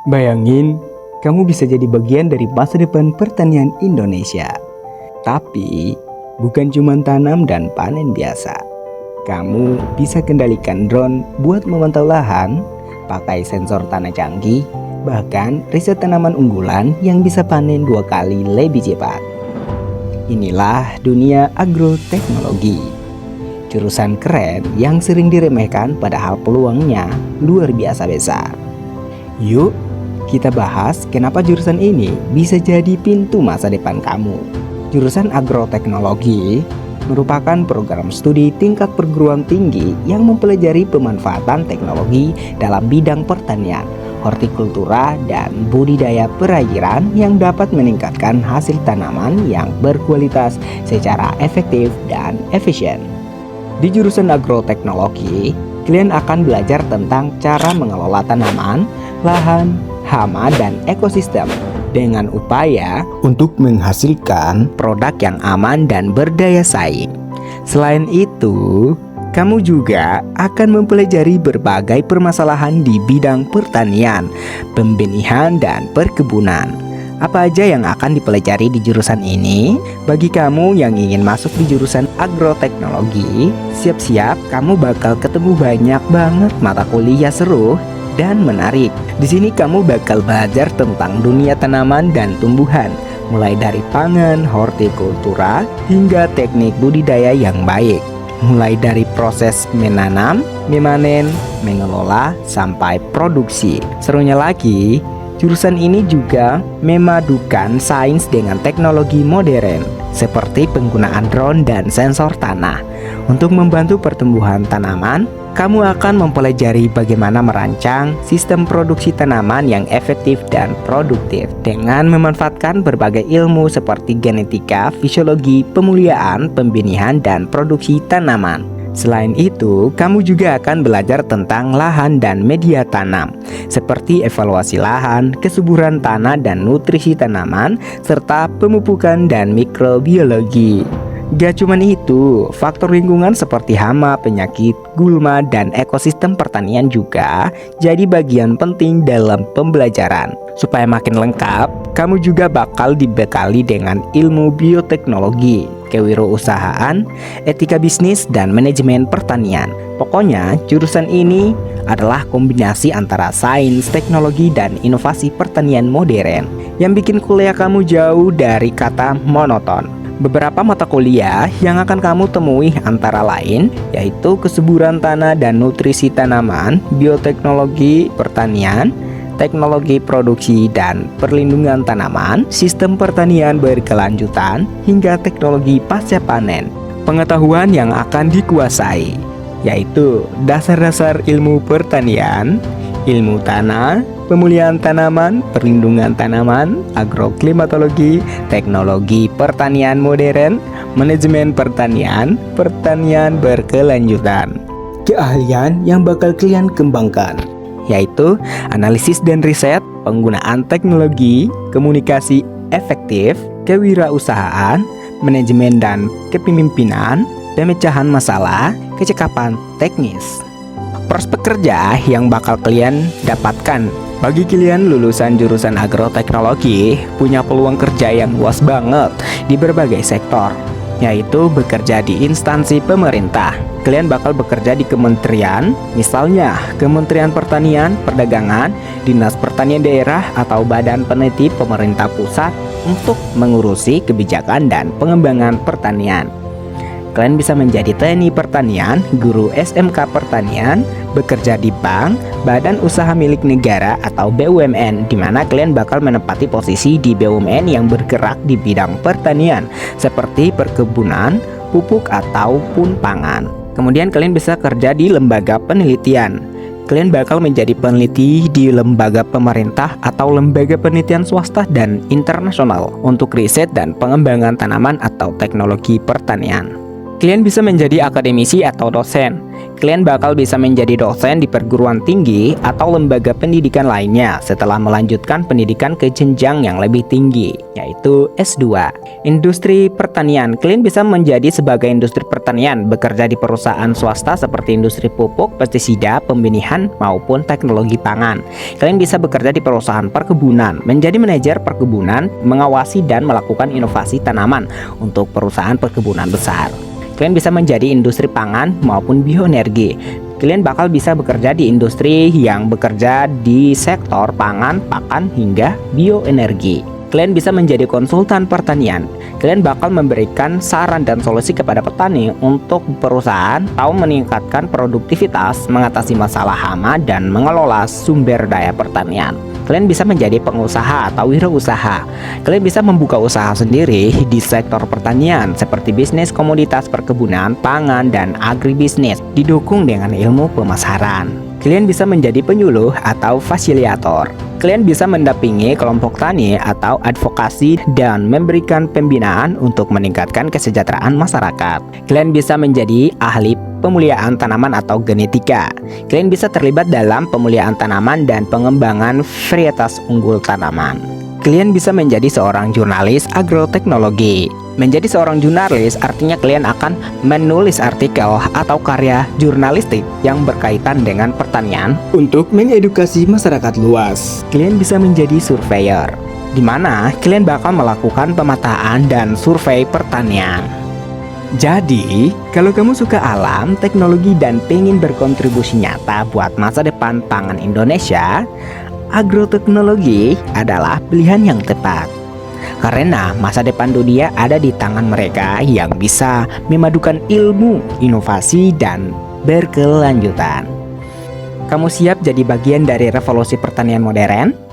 Bayangin, kamu bisa jadi bagian dari masa depan pertanian Indonesia. Tapi, bukan cuma tanam dan panen biasa. Kamu bisa kendalikan drone buat memantau lahan, pakai sensor tanah canggih, bahkan riset tanaman unggulan yang bisa panen 2 kali lebih cepat. Inilah dunia agroteknologi. Jurusan keren yang sering diremehkan padahal peluangnya luar biasa besar. Yuk, kita bahas kenapa jurusan ini bisa jadi pintu masa depan kamu. Jurusan agroteknologi merupakan program studi tingkat perguruan tinggi yang mempelajari pemanfaatan teknologi dalam bidang pertanian, hortikultura, dan budidaya perairan yang dapat meningkatkan hasil tanaman yang berkualitas secara efektif dan efisien. Di jurusan agroteknologi, kalian akan belajar tentang cara mengelola tanaman, lahan, hama, dan ekosistem dengan upaya untuk menghasilkan produk yang aman dan berdaya saing. Selain itu, kamu juga akan mempelajari berbagai permasalahan di bidang pertanian, pembenihan, dan perkebunan. Apa aja yang akan dipelajari di jurusan ini? Bagi kamu yang ingin masuk di jurusan agroteknologi, siap-siap kamu bakal ketemu banyak banget mata kuliah seru dan menarik. Di sini kamu bakal belajar tentang dunia tanaman dan tumbuhan, mulai dari pangan, hortikultura, hingga teknik budidaya yang baik. Mulai dari proses menanam, memanen, mengelola, sampai produksi. Serunya lagi, jurusan ini juga memadukan sains dengan teknologi modern, seperti penggunaan drone dan sensor tanah. Untuk membantu pertumbuhan tanaman, kamu akan mempelajari bagaimana merancang sistem produksi tanaman yang efektif dan produktif dengan memanfaatkan berbagai ilmu seperti genetika, fisiologi, pemuliaan, pembenihan, dan produksi tanaman. Selain itu, kamu juga akan belajar tentang lahan dan media tanam, seperti evaluasi lahan, kesuburan tanah dan nutrisi tanaman, serta pemupukan dan mikrobiologi. Gak cuman itu, faktor lingkungan seperti hama, penyakit, gulma, dan ekosistem pertanian juga jadi bagian penting dalam pembelajaran. Supaya makin lengkap, kamu juga bakal dibekali dengan ilmu bioteknologi, kewirausahaan, etika bisnis, dan manajemen pertanian. Pokoknya, jurusan ini adalah kombinasi antara sains, teknologi, dan inovasi pertanian modern yang bikin kuliah kamu jauh dari kata monoton. Beberapa mata kuliah yang akan kamu temui antara lain yaitu kesuburan tanah dan nutrisi tanaman, bioteknologi pertanian, teknologi produksi dan perlindungan tanaman, sistem pertanian berkelanjutan, hingga teknologi pasca panen. Pengetahuan yang akan dikuasai yaitu dasar-dasar ilmu pertanian, ilmu tanah, pemulihan tanaman, perlindungan tanaman, agroklimatologi, teknologi pertanian modern, manajemen pertanian, pertanian berkelanjutan. Keahlian yang bakal kalian kembangkan yaitu analisis dan riset, penggunaan teknologi, komunikasi efektif, kewirausahaan, manajemen dan kepemimpinan, pemecahan masalah, kecakapan teknis. Prospek kerja yang bakal kalian dapatkan bagi kalian lulusan jurusan agroteknologi punya peluang kerja yang luas banget di berbagai sektor, yaitu bekerja di instansi pemerintah. Kalian bakal bekerja di kementerian, misalnya Kementerian Pertanian, Perdagangan, Dinas Pertanian Daerah, atau Badan Peneliti Pemerintah Pusat untuk mengurusi kebijakan dan pengembangan pertanian. Kalian bisa menjadi TNI Pertanian, guru SMK Pertanian, bekerja di bank, badan usaha milik negara atau BUMN, di mana kalian bakal menempati posisi di BUMN yang bergerak di bidang pertanian, seperti perkebunan, pupuk, ataupun pangan. Kemudian kalian bisa kerja di lembaga penelitian. Kalian bakal menjadi peneliti di lembaga pemerintah atau lembaga penelitian swasta dan internasional untuk riset dan pengembangan tanaman atau teknologi pertanian. Kalian bisa menjadi akademisi atau dosen. Kalian bakal bisa menjadi dosen di perguruan tinggi atau lembaga pendidikan lainnya setelah melanjutkan pendidikan ke jenjang yang lebih tinggi, yaitu S2. Industri pertanian. Kalian bisa menjadi sebagai industri pertanian, bekerja di perusahaan swasta seperti industri pupuk, pestisida, pembenihan, maupun teknologi pangan. Kalian bisa bekerja di perusahaan perkebunan, menjadi manajer perkebunan, mengawasi dan melakukan inovasi tanaman untuk perusahaan perkebunan besar. Kalian bisa menjadi industri pangan maupun bioenergi. Kalian bakal bisa bekerja di industri yang bekerja di sektor pangan, pakan, hingga bioenergi. Kalian bisa menjadi konsultan pertanian. Kalian bakal memberikan saran dan solusi kepada petani untuk perusahaan atau meningkatkan produktivitas, mengatasi masalah hama, dan mengelola sumber daya pertanian. Kalian bisa menjadi pengusaha atau wirausaha. Kalian bisa membuka usaha sendiri di sektor pertanian seperti bisnis komoditas perkebunan, pangan, dan agribisnis, didukung dengan ilmu pemasaran. Kalian bisa menjadi penyuluh atau fasilitator. Kalian bisa mendampingi kelompok tani atau advokasi dan memberikan pembinaan untuk meningkatkan kesejahteraan masyarakat. Kalian bisa menjadi ahli pemuliaan tanaman atau genetika. Kalian bisa terlibat dalam pemuliaan tanaman dan pengembangan varietas unggul tanaman. Kalian bisa menjadi seorang jurnalis agroteknologi. Menjadi seorang jurnalis artinya kalian akan menulis artikel atau karya jurnalistik yang berkaitan dengan pertanian untuk mengedukasi masyarakat luas. Kalian bisa menjadi surveyor, di mana kalian bakal melakukan pemetaan dan survei pertanian. Jadi, kalau kamu suka alam, teknologi, dan pengen berkontribusi nyata buat masa depan pangan Indonesia, agroteknologi adalah pilihan yang tepat. Karena masa depan dunia ada di tangan mereka yang bisa memadukan ilmu, inovasi, dan berkelanjutan. Kamu siap jadi bagian dari revolusi pertanian modern?